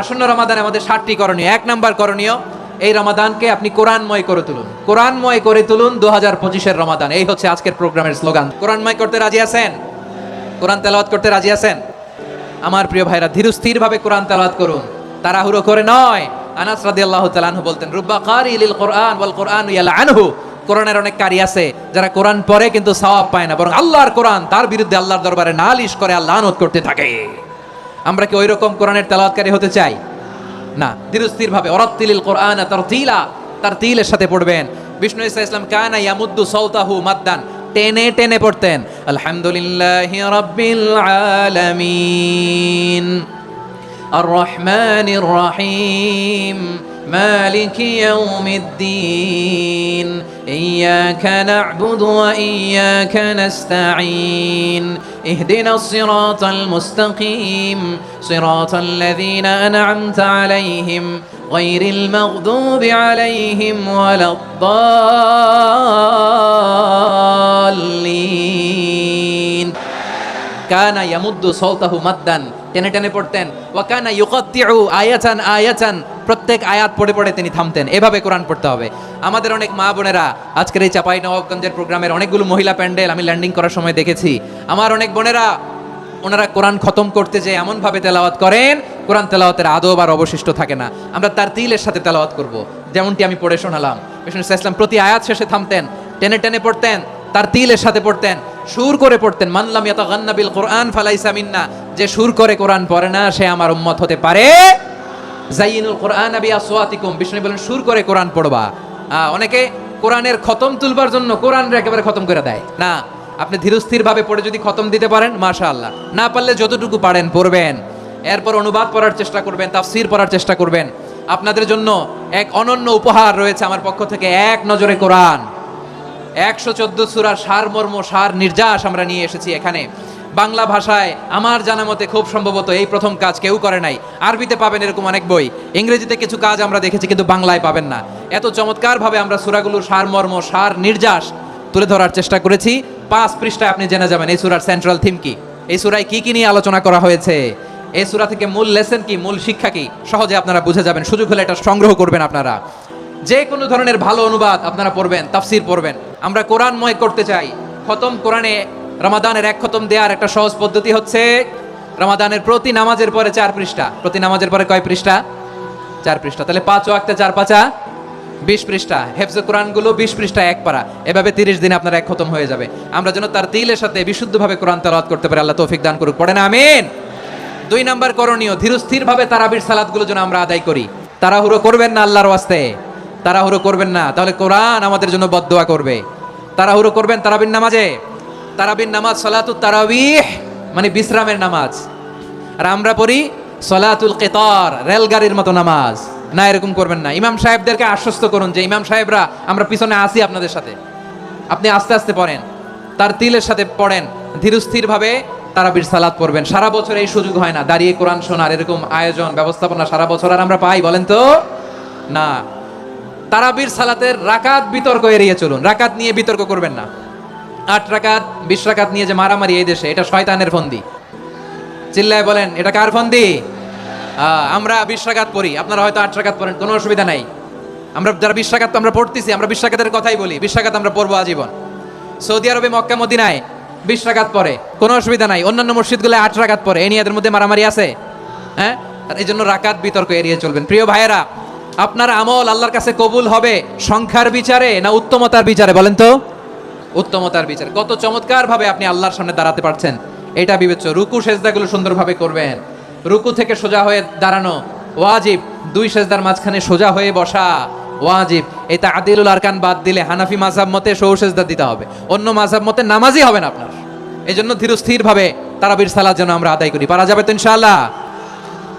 আসন্ন রমাদানে আমাদের 7টি করণীয়। 1 নাম্বার করণীয়, এই রমাদানকে আপনি কোরআনময় করে তুলুন। কোরআনময় করে তুলুন 2025-এর রমাদান। এই হচ্ছে আজকের প্রোগ্রামের স্লোগান। কোরআনময় করতে রাজি আছেন? কোরআন তেলাওয়াত করতে রাজি আছেন? আমার প্রিয় ভাইরা, ধীরস্থির ভাবে কোরআন তেলাওয়াত করুন, তাড়াহুড়ো করে নয়। আনাস রাদিয়াল্লাহু তাআলা আনহু বলতেন, রুব্বা কারি লিল কোরআন ওয়াল কোরআনু ইয়ালআনহু। কোরআনের অনেক কারি আছে যারা কোরআন পড়ে কিন্তু সওয়াব পায় না, বরং আল্লাহর কোরআন তার বিরুদ্ধে আল্লাহর দরবারে নালিশ করে আর লানত করতে থাকে। আমরা কি ওই রকম কোরআনের তেলাওয়াতকারী হতে চাই? না। ধীরস্থির ভাবে ওরাত্তিলিল কোরআন তারতিলা, তারতিলের সাথে পড়বেন। বিষ্ণু ইসা ইসলাম কানা ইয়ামুদ্দু সাওতাহু মাদ্দান, টেনে টেনে পড়তেন। আলহামদুলিল্লাহি রাব্বিল আলামিন আর রহমানির রহিম মালিকি ইয়াউমিদ্দিন ইয়্যাকা না'বুদু ওয়া ইয়্যাকা নাস্তাঈন ইহদিনাস সিরাতাল মুস্তাকিম সিরাতাল লাযীনা আন'আমতা আলাইহিম গায়রিল মাগদুবি আলাইহিম ওয়ালাদ-দাল্লিন। কানা ইয়ামুদ্দু সাওতাহু মাদ্দান, টেনে টেনে পড়তেন। ওয়া কানা ইউকাত্তিউ আয়াতান আয়াতান, প্রত্যেক আয়াত পড়ে পড়ে তিনি থামতেন। এভাবে কোরআন পড়তে হবে। আমাদের অনেক মা বোনেরা আজকের এই চাঁপাইনবাবগঞ্জের প্রোগ্রামের অনেকগুলো মহিলা প্যান্ডেল আমি ল্যান্ডিং করার সময় দেখেছি। আমার অনেক বোনেরা ওনারা কোরআন খতম করতে যে এমন ভাবে তেলাওয়াত করেন, কোরআন তেলাওয়াতের আদব আর অবশিষ্ট থাকে না। আমরা তারতিলের সাথে তেলাওয়াত করব, যেমনটি আমি পড়ে শোনালাম। বিষ্ণু ইসলাম প্রতি আয়াত শেষে থামতেন, টেনে টেনে পড়তেন, তারতিলের সাথে পড়তেন, সুর করে পড়তেন। মান লাম ইয়াতাগান্না বিল কোরআন ফালাইসা মিন্না, যে সুর করে কোরআন পড়ে না সে আমার উম্মত হতে পারে। জাইয়িনুল কোরআন বিআসওয়াতিকুম, বিষ্ণু বলেন সুর করে কোরআন পড়বা। অনেকে কোরআনের খতম তুলবার জন্য কোরআনের একেবারে খতম করে দেয় না। আপনি ধীরস্থির ভাবে পড়ে যদি খতম দিতে পারেন মাশাআল্লাহ, না পারলে যতটুকু পারেন পড়বেন। এরপর অনুবাদ পড়ার চেষ্টা করবেন, তাফসীর পড়ার চেষ্টা করবেন। আপনাদের জন্য এক অনন্য উপহার রয়েছে আমার পক্ষ থেকে, এক নজরে কোরআন। 114 সূরার সারমর্ম, সার নির্যাস আমরা নিয়ে এসেছি এখানে বাংলা ভাষায়। আমার জানা মতে খুব সম্ভবত এই প্রথম কাজ, কেউ করে নাই। আরবিতে পাবেন এরকম অনেক বই, ইংরেজিতে কিছু কাজ আমরা দেখেছি, কিন্তু বাংলায় পাবেন না। এত চমৎকার ভাবে আমরা সূরাগুলোর সারমর্ম, সার নির্যাস তুলে ধরার চেষ্টা করেছি। 5 পৃষ্ঠায় আপনি জেনে যাবেন এই সূরার সেন্ট্রাল থিম কি, এই সূরায় কি কি নিয়ে আলোচনা করা হয়েছে, এই সূরা থেকে মূল লেসন কি, মূল শিক্ষা কি, সহজে আপনারা বুঝে যাবেন। সুযোগ হলে এটা সংগ্রহ করবেন আপনারা। যে কোনো ধরনের ভালো অনুবাদ আপনারা পড়বেন, তাফসীর পড়বেন। আমরা কোরআনময় করতে চাই। খতম কোরআনে রমাদানের 1 খতম দেওয়ার একটা সহজ পদ্ধতি হচ্ছে, রমাদানের প্রতি নামাজের পরে 4 পৃষ্ঠা। প্রতি নামাজের পরে কয় পৃষ্ঠা? 4 পৃষ্ঠা। তাহলে 5 ওয়াক্তে 4 পাঁচা 20 পৃষ্ঠা। হেফজে কোরআনগুলো 20 পৃষ্ঠা, 1 পারা। এভাবে 30 দিনে আপনার 1 খতম হয়ে যাবে। আমরা যেন তার তিলের সাথে বিশুদ্ধভাবে কোরআন তেলাওয়াত করতে পারি, আল্লাহ তৌফিক দান করুক। পড়েন আমিন। 2 নাম্বার করণীয়, ধীরস্থির ভাবে তারাবির সালাতগুলো যেন আমরা আদায় করি। তাড়াহুড়ো করবেন না আল্লাহর ওয়াস্তে, তাড়াহুড়ো করবেন না, তাহলে কোরআন আমাদের জন্য বদদোয়া করবে। তাড়াহুড়ো করবেন তারাবির নামাজে। তারাবির নামাজ সালাতুত তারাবিহ, মানে বিশ্রামের নামাজ। আর আমরা পড়ি সালাতুল কিতার, রেলগাড়ির মতো নামাজ। না, এরকম করবেন না। ইমাম সাহেবদেরকে আশ্বস্ত করুন যে ইমাম সাহেবরা আমরা পিছনে আসি আপনাদের সাথে, আপনি আস্তে আস্তে পড়েন, তার তিলের সাথে পড়েন, ধীরস্থির ভাবে তারাবির সালাত পড়বেন। সারা বছর এই সুযোগ হয় না, দাঁড়িয়ে কোরআন শোনার এরকম আয়োজন ব্যবস্থাপনা সারা বছর আর আমরা পাই বলেন তো? না। তারাবির সালাতের রাকাত বিতর্ক এড়িয়ে চলুন। রাকাত নিয়ে বিতর্ক করবেন না। 8 রাকাত 20 রাকাত নিয়ে যে মারামারি এই দেশে, এটা শয়তানের ফন্দি। চিল্লায় বলেন, এটা কার ফন্দি? আমরা 20 রাকাত পড়ি, আপনারা হয়তো 8 রাকাত পড়েন, কোনো অসুবিধা নাই। আমরা যারা 20 রাকাত আমরা পড়তেছি, আমরা 20 রাকাতের কথাই বলি। 20 রাকাত আমরা পড়বো আজীবন। সৌদি আরবে মক্কা মদিনায় 20 রাকাত পড়ে, কোনো অসুবিধা নাই। অন্যান্য মসজিদগুলো 8 রাকাত পড়ে। এই নিয়ে এদের মধ্যে মারামারি আছে? হ্যাঁ। আর এই জন্য রাকাত বিতর্ক এড়িয়ে চলবেন। প্রিয় ভাইয়েরা, আপনার আমল আল্লাহর কাছে কবুল হবে সংখ্যার বিচারে না উত্তমতার বিচারে বলেন তো? উত্তমতার বিচারে। কত চমৎকার ভাবে আপনি আল্লাহর সামনে দাঁড়াতে পারছেন এটা বিবেচ্য। রুকু সেজদাগুলো সুন্দরভাবে করবেন। রুকু থেকে সোজা হয়ে দাঁড়ানো ওয়াজিব, 2 সেজদার মাঝখানে সোজা হয়ে বসা ওয়াজিব। এই তা'দিলুল আরকান বাদ দিলে হানাফি মাযহাব মতে সৌ সেজদা দিতে হবে, অন্য মাযহাব মতে নামাজই হবে না আপনার। এজন্য ধীরস্থির ভাবে তারাবির সালাত যেন আমরা আদায় করি। পারা যাবে তো ইনশাআল্লাহ?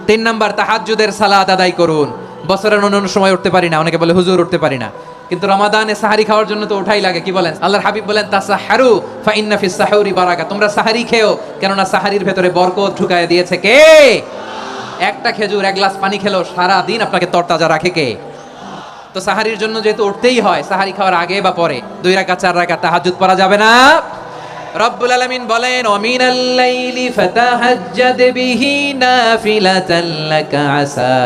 3 নাম্বার, তাহাজ্জুদের সালাত আদায় করুন। বছরের অন্যান্য সময় উঠতে পারি না, অনেকে বলে হুজুর উঠতে পারি না, কিন্তু রমাদানে সাহারি খাওয়ার জন্য তো ওঠাই লাগে। কি বলেন? আল্লাহর হাবিব বলেন, তাসাহারু ফা ইন্না ফিস সাহুরি বারাকা, তোমরা সাহারি খেও, কেননা সাহারির ভেতরে বরকত ঢুকায় দিয়েছে কে? একটা খেজুর, 1 গ্লাস পানি খেলেও সারা দিন আপনাকে তরতাজা রাখে কে? তো সাহারির জন্য যেহেতু উঠতেই হয়, সাহারি খাওয়ার আগে বা পরে 2 রাকাত 4 রাকাত তাহাজ্জুদ পড়া যাবে না? রব্বুল আলামিন বলেন ওয়ামিনাল লাইলি ফাতাহাজ্জাদ বিহি নাফিলাতান লাকা আসা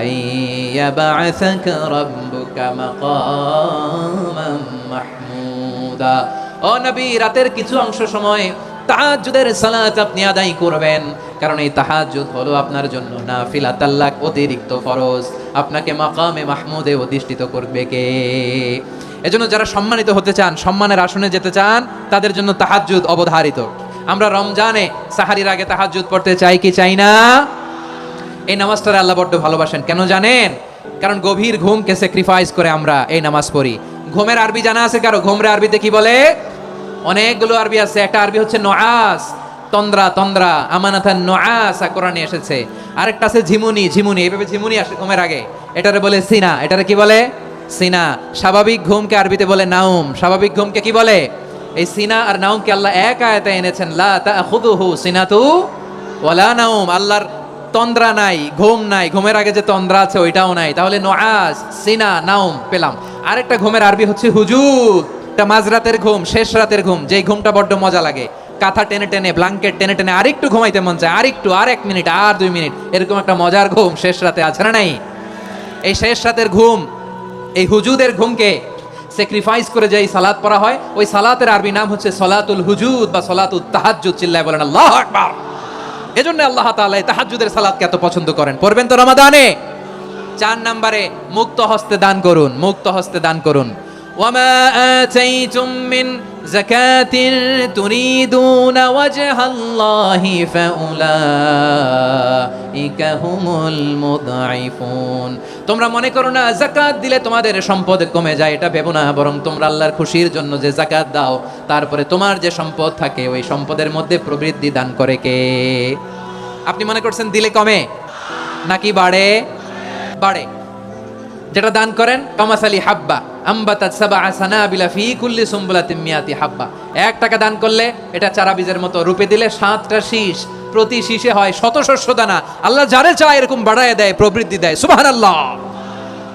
আইয়াবআসাকা রাব্বুকা মাকামান মাহমুদা। ও নবী, রাতের কিছু অংশ সময় তাহাজ্জুদের সালাত আপনি আদায় করবেন, কারণ এই তাহাজ্জুদ হলো আপনার জন্য নাফিলাতাল লাক, অতিরিক্ত ফরজ। আপনাকে মাকামে মাহমুদে অধিষ্ঠিত করবে কে? এজন্য যারা সম্মানিত হতে চান, সম্মানের আসনে যেতে চান, তাদের জন্য তাহাজ্জুদ অবধারিত। আমরা রমজানে সাহারির আগে তাহাজ্জুদ পড়তে চাই কি চাই না? এই নামাজটারে আল্লাহ বড্ড ভালোবাসেন। কেন জানেন? কারণ গভীর ঘুমকে স্যাক্রিফাইস করে আমরা এই নামাজ পড়ি। ঘুমের আরবি জানা আছে কারো? ঘুমরে আরবিতে কি বলে? অনেকগুলো আরবি আছে। একটা আরবি হচ্ছে নোয়াস, তন্দ্রা তন্দ্রা, আমানাথান নোয়াসা কোরআনে এসেছে। আরেকটা আছে ঝিমুনি, ঝিমুনি, এইভাবে ঝিমুনি আসে ঘুমের আগে, এটারে বলে সিনা। এটারে কি বলে? সিনা। স্বাভাবিক ঘুমকে আরবিতে বলে নাউম। স্বাভাবিক ঘুমকে কি বলে? এই সিনা আর নাউমকে আল্লাহ এক আয়াতে এনেছেন, লা তাখুযুহু সিনাতু ওয়ালা নাউম। আল্লাহর তন্দ্রা নাই, ঘুম নাই, ঘুমের আগে যে তন্দ্রা আছে ওইটাও নাই। তাহলে নোয়াস, সিনা, নাউম পেলাম। আরেকটা ঘুমের আরবি হচ্ছে হুজুদ। এটা মাঝরাতের ঘুম, শেষ রাতের ঘুম, যেই ঘুমটা বড্ড মজা লাগে। কাঁথা টেনে টেনে, ব্ল্যাঙ্কেট টেনে টেনে আরেকটু ঘুমাইতে মন চায়, আরেকটু, আর 1 মিনিট, আর 2 মিনিট, এরকম একটা মজার ঘুম শেষ রাতে আছে না নাই? এই শেষ রাতের ঘুম, এই হুজুদের ঘুমকে স্যাক্রিফাইস করে যেই সালাত পড়া হয়, ওই সালাতের আরবি নাম হচ্ছে সলাতুল হুজুদ বা সলাতুত তাহাজ্জুদ। চিল্লায় বলেন আল্লাহু আকবার। এজন্য আল্লাহ তাআলা এই তাহাজ্জুদের সালাতকে এত পছন্দ করেন। পড়বেন তো রমাদানে। 4 নম্বরে মুক্ত হস্তে দান করুন, মুক্ত হস্তে দান করুন। ওয়ামা আতাইতুম মিন যাকাতিন তুরিদুনা ওয়াজহাল্লাহি ফাউলাইকা হুমুল মুদঈফুন। তোমরা মনে করো না যাকাত দিলে তোমাদের সম্পদ কমে যায়, এটা ভেবো না, বরং তোমরা আল্লাহর খুশির জন্য যে যাকাত দাও, তারপরে তোমার যে সম্পদ থাকে ওই সম্পদের মধ্যে প্রবৃদ্ধি দান করে কে? আপনি মনে করছেন দিলে কমে নাকি বাড়ে? বাড়ে। যেটা দান করেন কামাসালি হাব্বা আম্বাতাত সাবআ সানাবিলা ফি কুল্লি সুমবুলাতিন মিয়াতি হাব্বা। 1 টাকা দান করলে এটা চারা বীজের মতো, রূপে দিলে 7টা শীষ, প্রতি শীষে হয় শত শস্য দানা। আল্লাহ যারে চায় এরকম বাড়ায় দেয়, প্রবৃদ্ধি দেয়। সুবহানাল্লাহ।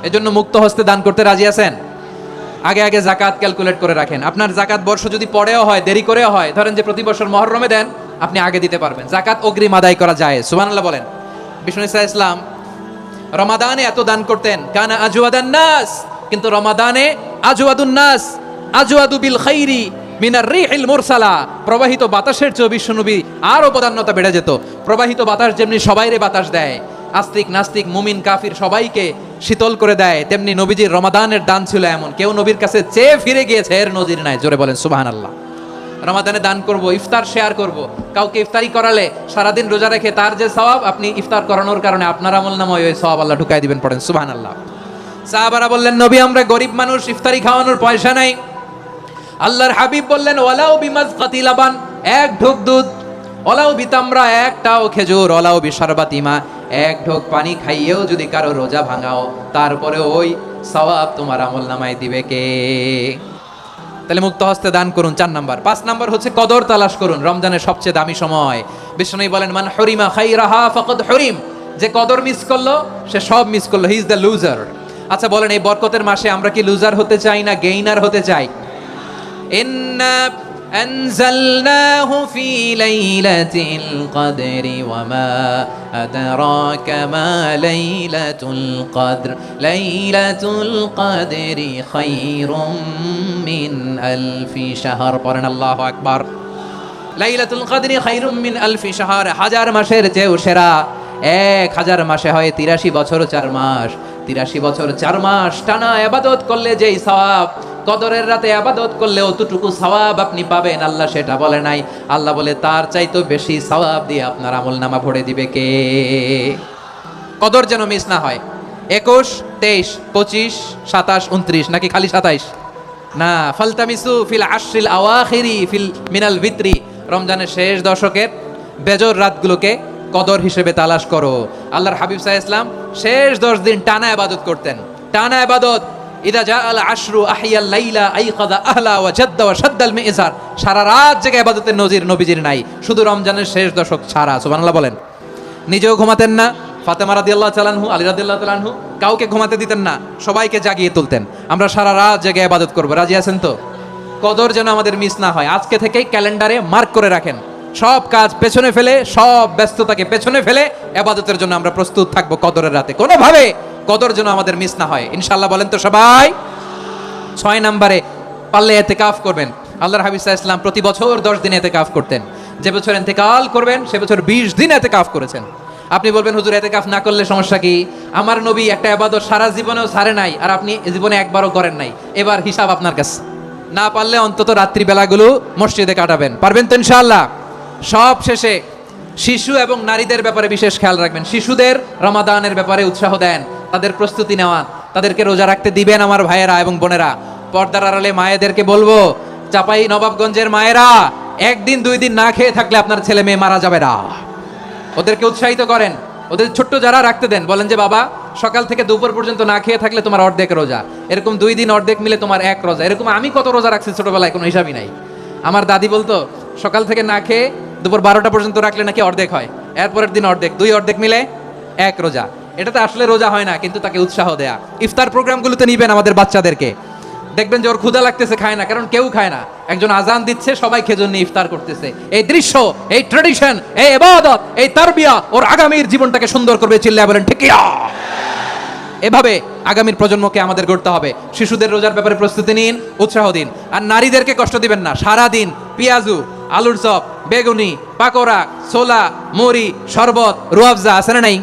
এজন্য মুক্ত হস্তে দান করতে রাজি আছেন? আগে আগে যাকাত ক্যালকুলেট করে রাখেন। আপনার যাকাত বর্ষ যদি পরেও হয়, দেরি করেও হয়, ধরেন যে প্রতি বছর মুহররমে দেন, আপনি আগে দিতে পারবেন। যাকাত অগ্রিম আদায় করা যায়। সুবহানাল্লাহ বলেন। বিষ্ণু ইসলাম রমাদানে এত দান করতেন, কানা আজওয়াদান নাস, কিন্তু রমাদানে আজওয়াদুন নাস আজওয়াদু বিল খাইরি মিনার রিহিল মুরসালা। প্রবাহিত বাতাসের চেয়ে বিশ্বনবী আরো প্রধান্যতা বেড়ে যেত। প্রবাহিত বাতাস যেমনি সবাইরে বাতাস দেয়, আস্তিক নাস্তিক মুমিন কাফির সবাইকে শীতল করে দেয়, তেমনি নবীজির রমাদানের দান ছিল এমন, কেউ নবীর কাছে চেয়ে ফিরে গিয়েছে এর নজির নাই। জোরে বলেন সুবহানাল্লাহ। রমাদানে দান করব, ইফতার শেয়ার করব। কাউকে ইফতারি করালে সারাদিন রোজা রেখে তার যে সওয়াব, আপনি ইফতার করানোর কারণে আপনার আমলনামায় ওই সওয়াব আল্লাহ ঢুকাই দিবেন। পড়েন সুবহানাল্লাহ। সাহাবারা বললেন, নবী আমরা গরিব মানুষ, ইফতারি খাওয়ানোর পয়সা নাই। আল্লাহর হাবিব বললেন, ওয়ালাউ বিমাজকাতি লাবান, 1 ঢোক দুধ, ওয়ালাউ বিতামরা, 1টাও খেজুর, ওয়ালাউ বিশারবাতিমা, 1 ঢোক পানি খাইয়েও যদি কারো রোজা ভাঙাও, তারপরে ওই সওয়াব তোমার আমলনামায় দিবে কে? তাহলে মুক্ত হস্তে দান করুন 4 নাম্বার। 5 নাম্বার হচ্ছে কদর তালাশ করুন। রমজানের সবচেয়ে দামি সময়। বিষ্ণু বলেন, মান হুরিমা খাইরাহা ফাকাদ হুরিম। যে কদর মিস করলো সে সব মিস করলো, হি ইজ দ্য লুজার। আচ্ছা বলেন, এই বরকতের মাসে আমরা কি লুজার হতে চাই না গেইনার হতে চাই? ইন্না আনজালনাহু ফি লাইলাতিল কদরি ওয়া মা আদরাকা মা লাইলাতুল কদর লাইলাতুল কদরি খায়রুম মিন আলফি শাহর। পড়েন আল্লাহু আকবার। লাইলাতুল কদরি খায়রুম মিন আলফি শাহর, 1000 মাসের চেয়েও সেরা। 1000 মাসে হয় 83 বছর 4 মাস। 83 বছর 4 মাস টানা ইবাদত করলে যেই সওয়াব, কদরের রাতে ইবাদত করলে অতটুকু সওয়াব আপনি পাবেন, আল্লাহ সেটা বলে নাই। আল্লাহ বলে তার চাইতে বেশি সওয়াব দিয়ে আপনার আমলনামা ভরে দিবে কে? কদর যেন মিস না হয়। 21, 23, 25, 27, 29 নাকি খালি 27? না, ফালতামিসু ফিল আশরিল আওয়াখিরি ফিল মিনাল ভিতরি। রমজানের শেষ দশকের বেজর রাতগুলোকে কদর হিসেবে তালাশ করো। আল্লাহর হাবিব সাল্লাল্লাহু আলাইহি ওয়াসাল্লাম শেষ 10 দিন টানা ইবাদত করতেন। টানা ইবাদত। ইদা জাআল আশরু আহিয়াল লাইলা আইকাযা আহলা ওয়া জাদ্দা ওয়া শাদ্দাল মিজার। সারা রাত জেগে ইবাদতের নজির নবীজির নাই, শুধু রমজানের শেষ দশক ছাড়া। সুবহানাল্লাহ বলেন। নিজেও ঘুমাতেন না। ফাতেমা রাদিয়াল্লাহু তাআলা আনহু, আলী রাদিয়াল্লাহু তাআলা আনহু কাউকে ঘুমাতে দিতেন না, সবাইকে জাগিয়ে তুলতেন। আমরা সারা রাত জেগে ইবাদত করব, রাজি আছেন তো? কদর যেন আমাদের মিস না হয়। আজকে থেকেই ক্যালেন্ডারে মার্ক করে রাখেন, সব কাজ পেছনে ফেলে, সব ব্যস্ততাকে পেছনে ফেলে ইবাদতের জন্য আমরা প্রস্তুত থাকবো কদরের রাতে। কোনোভাবে কদর যেন আমাদের মিস না হয়, ইনশাআল্লাহ। বলেন তো সবাই। 6 নম্বরে পারলে ইতিকাফ করবেন। আল্লাহর হাবিব সাল্লাল্লাহু আলাইহি ওয়াসাল্লাম প্রতি বছর 10 দিন ইতিকাফ করতেন। যে বছর ইন্তেকাল করবেন সে বছর 20 দিন ইতিকাফ করেছেন। আপনি বলবেন হুজুর ইতিকাফ না করলে সমস্যা কি? আমার নবী একটা ইবাদত সারা জীবনেও ছাড়ে নাই, আর আপনি জীবনে একবারও করেন নাই। এবার হিসাব আপনার কাছে। না পারলে অন্তত রাত্রি বেলাগুলো মসজিদে কাটাবেন। পারবেন তো ইনশাআল্লাহ? সব শেষে শিশু এবং নারীদের ব্যাপারে বিশেষ খেয়াল রাখবেন। শিশুদের রমাদানের ব্যাপারে উৎসাহ দেন, তাদের প্রস্তুতি নেওয়া, তাদেরকে রোজা রাখতে দিবেন। আমার ভাইয়েরা এবং বোনেরা, পর্দার আড়ালে মায়েদেরকে বলবো, চাপাই নবাবগঞ্জের মায়েরা, 1 দিন 2 দিন না খেয়ে থাকলে আপনার ছেলে মেয়ে মারা যাবে না। ওদেরকে উৎসাহিত করেন, ওদের ছোট্ট যারা রাখতে দেন, বলেন যে বাবা সকাল থেকে দুপুর পর্যন্ত না খেয়ে থাকলে তোমার অর্ধেক রোজা, এরকম 2 দিন অর্ধেক মিলে তোমার 1 রোজা। এরকম আমি কত রোজা রাখছি ছোটবেলায় কোনো হিসাবই নাই। আমার দাদি বলতো সকাল থেকে না খেয়ে দুপুর 12টা পর্যন্ত রাখলে নাকি অর্ধেক হয়, এরপরের দিন অর্ধেক, 2 অর্ধেক মিলে 1 রোজা। এটা তো আসলে রোজা হয় না, কিন্তু তাকে উৎসাহ দেয়া। ইফতার প্রোগ্রামগুলোতে নিবেন আমাদের বাচ্চাদেরকে, দেখবেন যে ওর ক্ষুধা লাগতেছে, খায় না, কারণ কেউ খায় না। একজন আজান দিচ্ছে, সবাই খেজুর নিয়ে ইফতার করতেছে। এই দৃশ্য, এই ট্রেডিশন, এই ইবাদত, এই তারবিয়া ওর আগামীর জীবনটাকে সুন্দর করবে। চিল্লায়া বলেন ঠিক কিনা? এভাবে আগামীর প্রজন্মকে আমাদের গড়তে হবে। শিশুদের রোজার ব্যাপারে প্রস্তুতি নিন, উৎসাহ দিন। আর নারীদেরকে কষ্ট দিবেন না। সারা দিন পেঁয়াজু, আলুর চপ, বেগুনি, পাকোড়া, ছোলা, মুড়ি, শরবত, রুয়াবজা আছে না নাই,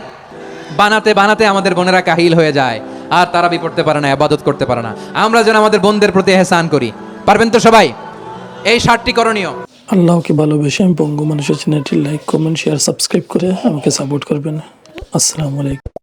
বানাতে বানাতে আমাদের বোনেরা কাহিল হয়ে যায়, আর তারা পড়তে পারে না, ইবাদত করতে পারে না। আমরা যেন আমাদের বোনদের প্রতি ইহসান করি। পারবেন তো সবাই? এই 7টি করণীয়। আল্লাহকে ভালোবেসে আমি বঙ্গ মানুষের চ্যানেলটি লাইক, কমেন্ট, শেয়ার, সাবস্ক্রাইব করে আমাকে সাপোর্ট করবেন। আসসালামু আলাইকুম।